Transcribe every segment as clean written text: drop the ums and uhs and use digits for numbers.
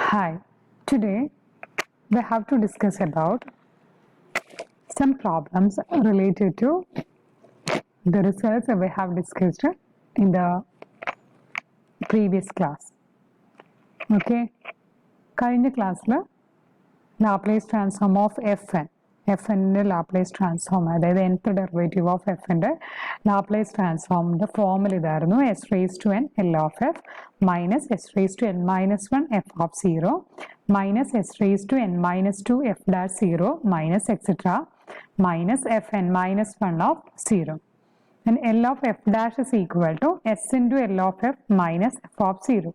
Hi, today we have to discuss about some problems related to the results that we have discussed in the previous class. Okay, കഴിഞ്ഞ ക്ലാസ്സിൽ Laplace transform of എഫിൻ്റെ Laplace transform അതായത് nth derivative of എഫിൻ്റെ Laplace ട്രാൻസ്ഫോമിൻ്റെ ഫോമിൽ ഇതായിരുന്നു s raise to n L of f minus s raise to n minus one f of zero minus s raise to n minus two f dash zero minus etcetera minus f n minus one of zero. And L of f dash is equal to s into L of f minus f of 0.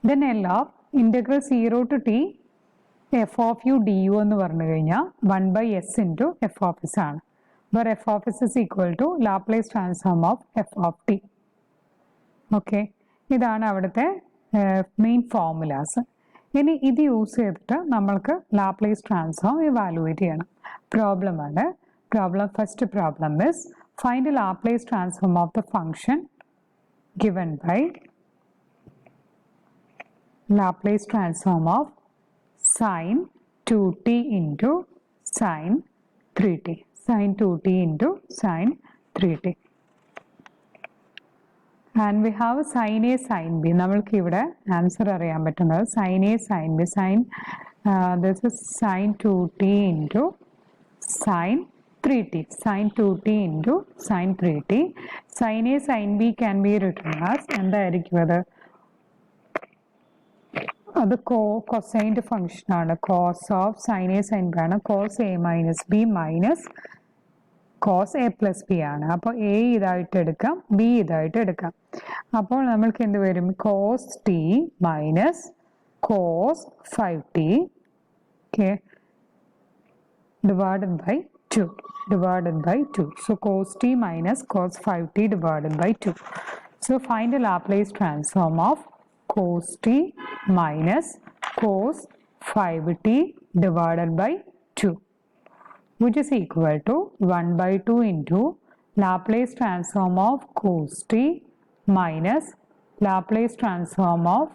Then L of integral 0 to t f of u du എന്ന് പറഞ്ഞു കഴിഞ്ഞാൽ 1 by s into f of s ആണ്. Where f of s is equal to Laplace transform of f of t. Okay. ഇതാണ് അവിടുത്തെ main formulas. ഇനി ഇത് use ചെയ്തിട്ട് നമ്മൾക്ക് ലാപ്ലേസ് ട്രാൻസ്ഫോം ഇവാലുവേറ്റ് ചെയ്യണം. പ്രോബ്ലം ആണ്. First problem is find the Laplace transform of the function given by Laplace transform of sine 2t into sine 3t. Sine 2t into sine 3t. And we have sin A, sin B. നമ്മൾക്ക് ഇവിടെ answer അറിയാൻ പറ്റുന്നത് sin A, sin B. This is sin 2t into sin 3t. Sin 2t into sin 3t. Sin A, sin B can be written as എന്തായിരിക്കും അത് cosine function ആണ്. cos of sin A, sin B ആണ്. cos A minus B minus cos A plus B ആണ്. അപ്പോൾ A ഇതായിട്ട് എടുക്കാം, B ഇതായിട്ട് എടുക്കാം. അപ്പോൾ നമ്മൾക്ക് എന്ത് വരും? cos t minus cos 5t okay, divided by 2. So cos t minus cos 5t divided by 2. So find the Laplace transform of cos t minus cos 5t divided by 2, which is equal to 1 by 2 into Laplace transform of cos t minus Laplace transform of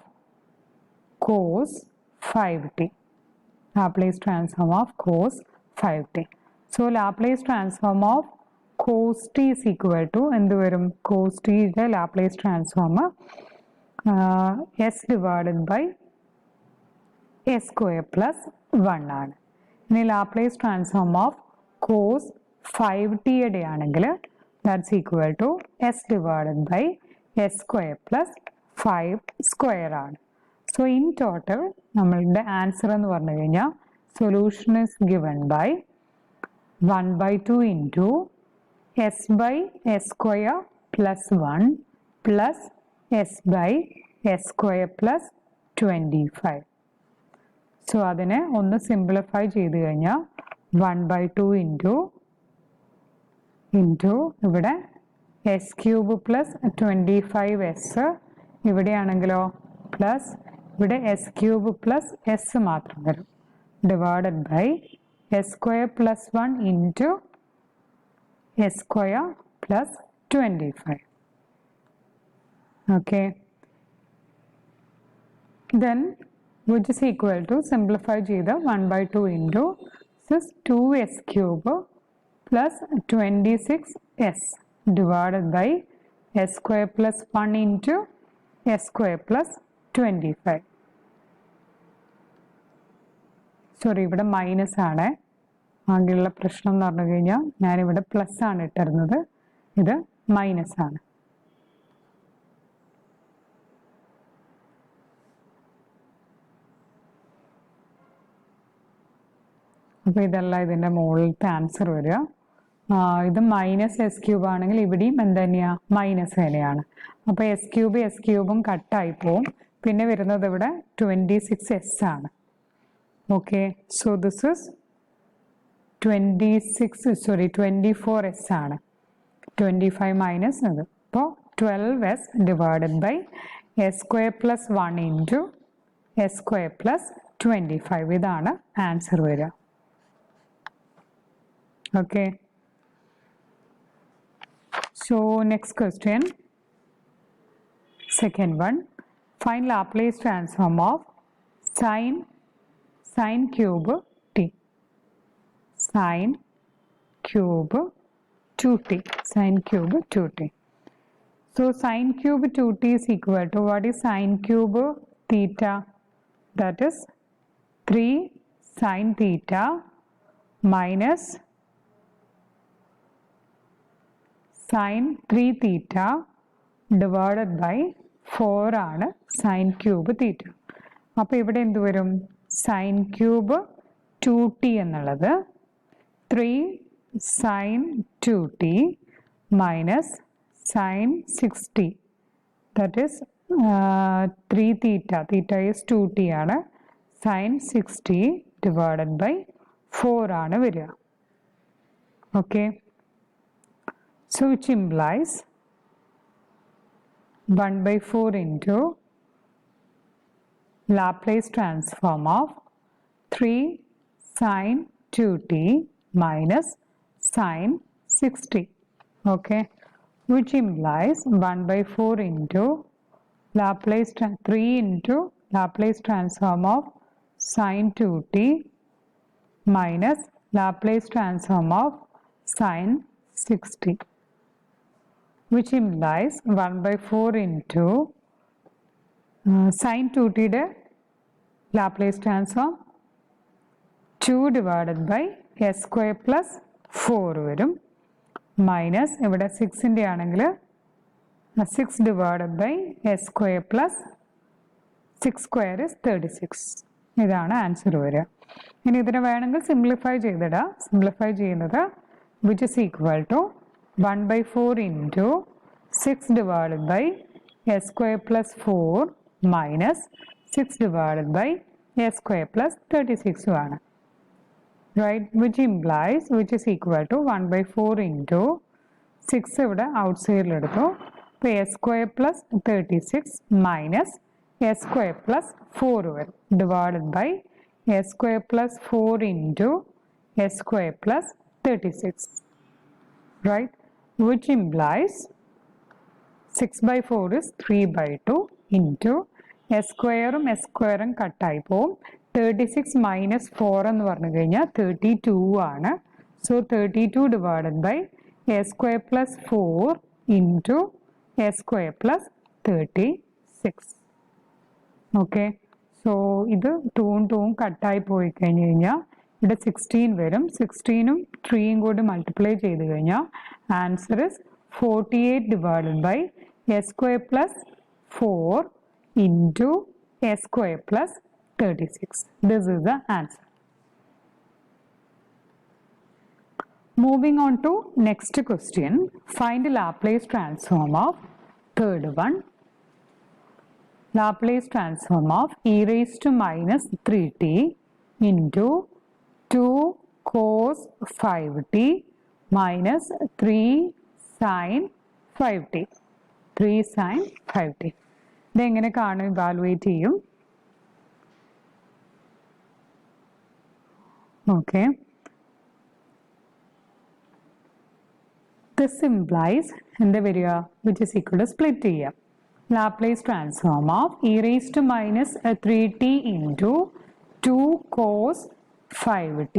cos 5t. Laplace transform of cos 5t. So Laplace transform of cos t is equal to എന്ത് വരും? cos t യുടെ Laplace transform s divided by s square plus 1 ആണ്. ഇനി Laplace transform of cos 5t യുടെ ആണെങ്കിൽ that's equal to s divided by s square plus 5 square ആണ്. So in total നമ്മളുടെ answer എന്ന് പറഞ്ഞു കഴിഞ്ഞാൽ solution is given by 1 by 2 into s by s square plus 1 plus s by s square plus 25. So അതിനെ ഒന്ന് simplify ചെയ്ത് കഴിഞ്ഞാൽ 1 by 2 into ഇവിടെ s ക്യൂബ് പ്ലസ് 25s ഇവിടെയാണെങ്കിലോ പ്ലസ് ഇവിടെ s ക്യൂബ് പ്ലസ് s മാത്രം വരും divided by s square plus 1 into s square plus 25. Okay. Then which is equal to simplify ചെയ്ത് 1 by 2 into this 2s cube plus 26s divided by s square plus 1 into s square plus 25. Sorry ഇവിടെ minus ആണ്. ആകെയുള്ള പ്രശ്നം എന്ന് പറഞ്ഞു കഴിഞ്ഞാൽ ഞാനിവിടെ plus ആണ് ഇട്ടിരുന്നത്, ഇത് മൈനസ് ആണ്. അപ്പോൾ ഇതല്ല ഇതിൻ്റെ മുകളിലത്തെ ആൻസർ വരിക. ഇത് മൈനസ് എസ് ക്യൂബ് ആണെങ്കിൽ ഇവിടെയും എന്ത് തന്നെയാണ്? മൈനസ് തന്നെയാണ്. അപ്പോൾ എസ് ക്യൂബും കട്ടായി പോവും. പിന്നെ വരുന്നത് ഇവിടെ 26s ആണ്. Okay, so this is 24s ആണ്. 25 മൈനസ് അത്. അപ്പോൾ 12s divided by s square plus 1 into s square plus 25. ഇതാണ് ആൻസർ വരിക. Okay. So next question. Second one. Find Laplace transform of sin cube t, sin cube 2t, sin cube 2t. So sin cube 2t is equal to, what is sin cube theta? That is 3 sin theta minus sin 3 theta divided by 4 ആണ് sin cube theta. അപ്പോൾ ഇവിടെ എന്ത് വരും? sin cube 2t എന്നുള്ളത് 3 sin 2t minus sin 6t, that is 3 theta, theta is 2t ആണ്, sin 6t divided by 4 ആണ് വരിക. Okay, so which implies 1/4 into Laplace transform of 3 sin 2t minus sin 6t. Okay, which implies 1/4 into 3 into Laplace transform of sin 2t minus Laplace transform of sin 6t, which implies 1/4 into sin 2t de Laplace transform 2 divided by s square plus 4 വരും, minus ഇവിടെ 6 ന്റെ ആണെങ്കിൽ 6 divided by s square plus 6 square is 36. ഇതാണ് answer വരിക. ഇനി ഇതിനെ വേണമെങ്കിൽ simplify ചെയ്തിടാം. സിംപ്ലിഫൈ ചെയ്യുന്നത് which is equal to 1/4 into 6 divided by s square plus 4 minus 6 divided by s square plus 36 ആണ്. Right, which implies, which is equal to 1/4 into 6 ഇവിടെ outside എടുത്തു. അപ്പോൾ s square plus 36 minus s square plus 4 വരും, divided by s square plus 4 into s square plus 36. Right, which implies 6/4 is 3/2 into s square s square കട്ടായി പോവും. 36 minus 4 എന്ന് പറഞ്ഞു കഴിഞ്ഞാൽ 32 ആണ്. So 32 divided by s square plus 4 into s square plus 36. Okay, so ഇത് 2 ഉം 2 ഉം കട്ടായി പോയി കഴിഞ്ഞ് കഴിഞ്ഞാൽ ഇവിടെ 16 വരും. 16ഉം 3ഉം കൂടി മൾട്ടിപ്ലൈ ചെയ്ത് കഴിഞ്ഞാൽ answer is 48 divided by s square plus 4 into s square plus 36. This is the answer. Moving on to next question. Find Laplace transform of third one. Laplace transform of e raised to minus 3t into 2 cos 5t minus 3 sin 5t. 3 sin 5t. ഇതെങ്ങനെ കാണും, evaluate ചെയ്യും. Okay, this implies എന്താ വരിക, which is equal to split ചെയ്യാം. Laplace transform of e raised to minus 3t into 2 cos 5t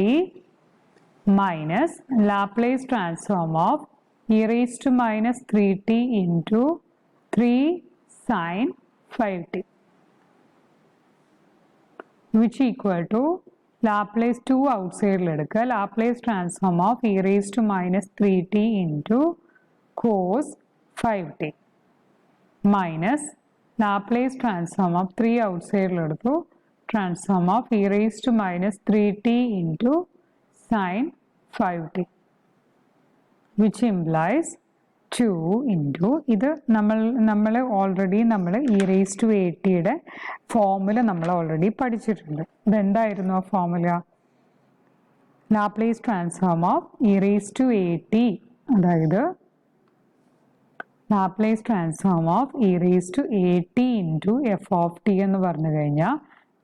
minus Laplace transform of e raised to minus 3t into 3 sin 5t, which equal to Laplace 2 outside എടുക്കുക. Laplace transform of e raised to minus 3t into cos 5t minus Laplace transform of 3 outside എടുത്തു. Transform of e raised to minus 3t into sin 5t, which implies 2 into ഇത് നമ്മൾ already e raised to 80യുടെ formula നമ്മൾ already പഠിച്ചിട്ടുണ്ട്. ഇതെന്തായിരുന്നു ആ formula? Laplace transform of e raised to 80, അതായത് Laplace transform of e raised to 80 into f of t എന്ന് പറഞ്ഞു കഴിഞ്ഞാൽ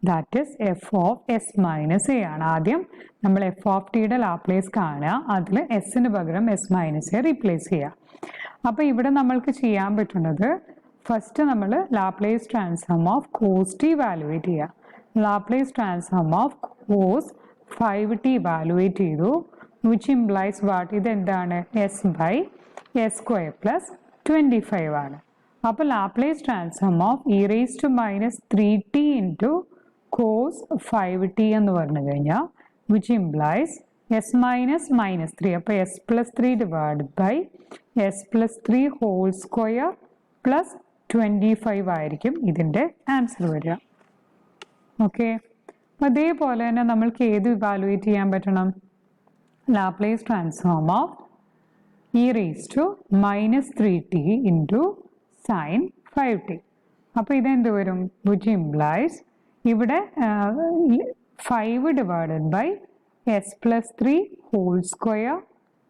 that is f of s minus a ആണ്. ആദ്യം നമ്മൾ f of tയുടെ ലാപ്ലേസ് കാണുക, അതിൽ എസിന് പകരം s minus a റീപ്ലേസ് ചെയ്യുക. അപ്പോൾ ഇവിടെ നമ്മൾക്ക് ചെയ്യാൻ പറ്റുന്നത് ഫസ്റ്റ് നമ്മൾ Laplace transform of cos t evaluate ചെയ്യുക. Laplace transform of cos 5t evaluate ചെയ്തു, which implies what? ഇതെന്താണ്? s by s square plus 25 ആണ്. അപ്പോൾ Laplace transform of e raised to minus 3t into cos 5t എന്ന് പറഞ്ഞു കഴിഞ്ഞാൽ which implies s minus minus 3. അപ്പോൾ s plus 3 divided by s plus 3 whole square plus 25 ആയിരിക്കും ഇതിൻ്റെ answer വരിക. Okay, അതേപോലെ തന്നെ നമ്മൾക്ക് ഏത് ഇവാലുവേറ്റ് ചെയ്യാൻ പറ്റണം? Laplace transform of e raised to minus 3t into sin 5t. അപ്പോൾ ഇതെന്ത് വരും? which implies ഇവിടെ 5 divided by s plus 3 whole square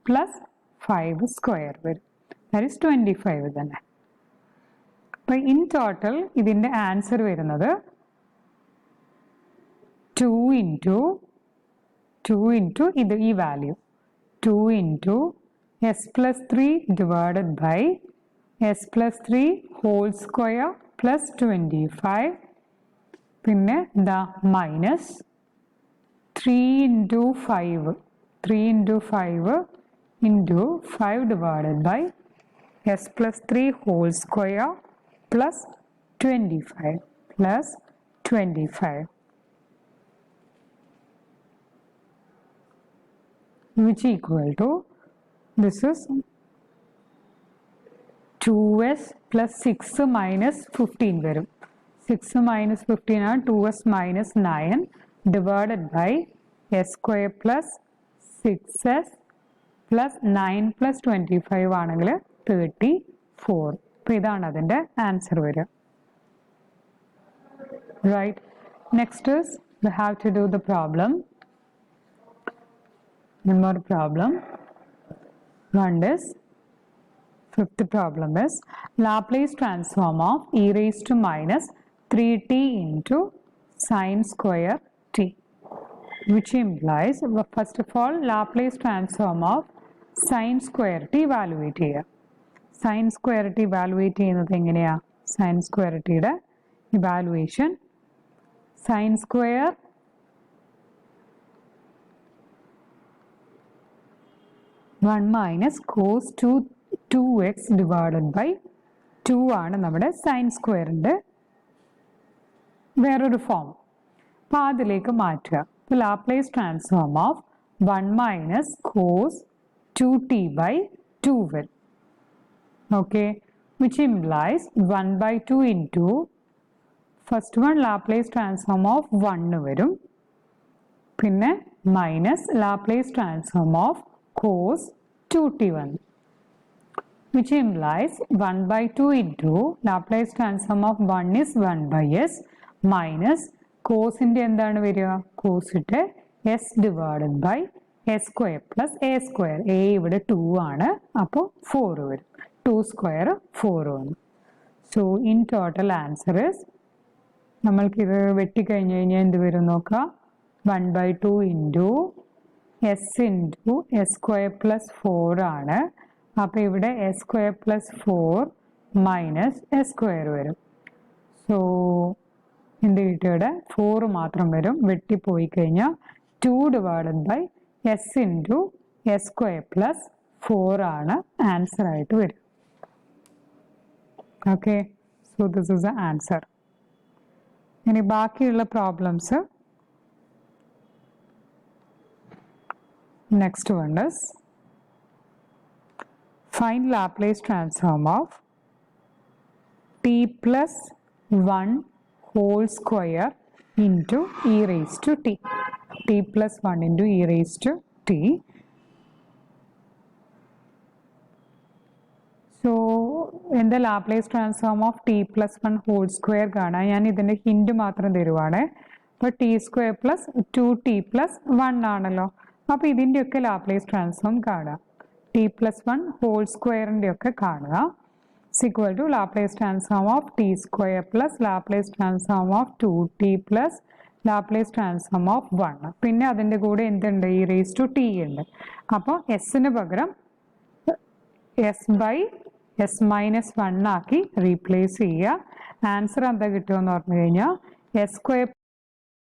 plus 5 square വരും. that is 25 തന്നെ. അപ്പോൾ ഇൻ ടോട്ടൽ ഇതിൻ്റെ ആൻസർ വരുന്നത് 2 into ഇത് ഈ value 2 into s plus 3 divided by s plus 3 whole square plus 25 പിന്നെ എന്താ minus 3 into 5 into 5 divided by s plus 3 whole square plus 25 which equal to this is 2s plus 6 minus 15 വരും. 6 minus 15 ആണ് 2s minus 9 divided by s square plus 6s plus 9 plus 25 ആണെങ്കിൽ 34. അപ്പോൾ ഇതാണ് അതിൻ്റെ answer വരിക. Right. Next is we have to do the problem. One more problem. One is fifth problem is Laplace transform of e raised to minus 3t into sin square t, which implies first of all Laplace transform of sin square t evaluate ചെയ്യുക. sin square t evaluate ചെയ്യുന്നത് എങ്ങനെയാ? sin square t യുടെ evaluation sin square 1 minus cos 2x divided by 2 ആണ് നമ്മുടെ sign സ്ക്വയറിൻ്റെ വേറൊരു form. അപ്പോൾ അതിലേക്ക് മാറ്റുക. അപ്പോൾ Laplace transform of 1 minus cos 2t by 2 വരും. Okay, which implies 1 by 2 into first one Laplace transform of 1 വരും, പിന്നെ minus Laplace transform of cos 2t1, which implies 1 by 2 into Laplace transform of 1 is 1 by s minus cos ന്റെ എന്താണ് വരിക? cos ഇട്ട് s divided by s square plus a square. a ഇവിടെ 2 ആണ്, അപ്പോൾ 4 വരും. 2 square 4 വന്നു. So in total answer is നമ്മൾക്കിത് വെട്ടിക്കഴിഞ്ഞ് കഴിഞ്ഞാൽ എന്ത് വരും നോക്കാം? 1 by 2 into s into s square plus 4 ആണ്. അപ്പോൾ ഇവിടെ s square plus 4 minus s square വരും. സോ എന്ത് കിട്ടിയുടെ 4 മാത്രം വരും, വെട്ടിപ്പോയി കഴിഞ്ഞാൽ 2 divided by s into s square plus 4 ആണ് ആൻസർ ആയിട്ട് വരും. Okay, so this is the answer. ഇനി ബാക്കിയുള്ള problems next one is find Laplace transform of t plus 1 whole square into e raised to t. t plus 1 into e raised to t. So in the Laplace transform of t plus 1 whole square കാണാൻ ഞാൻ ഇതിൻ്റെ hint മാത്രം തരുവാണ്. അപ്പോൾ t square plus 2t plus 1 ആണല്ലോ. അപ്പോൾ ഇതിൻ്റെയൊക്കെ Laplace transform കാണുക. T plus 1 whole സ്ക്വയറിൻ്റെയൊക്കെ കാണുക. Equal to Laplace transform of t square plus Laplace transform of 2t plus Laplace transform of 1. പിന്നെ അതിൻ്റെ കൂടെ എന്തുണ്ട്? ഈ റേസ് ടു ടി ഉണ്ട്. അപ്പോൾ എസിന് പകരം എസ് ബൈ എസ് മൈനസ് 1 ആക്കി റീപ്ലേസ് ചെയ്യുക. ആൻസർ എന്താ കിട്ടുമെന്ന് പറഞ്ഞു കഴിഞ്ഞാൽ എസ് സ്ക്വയർ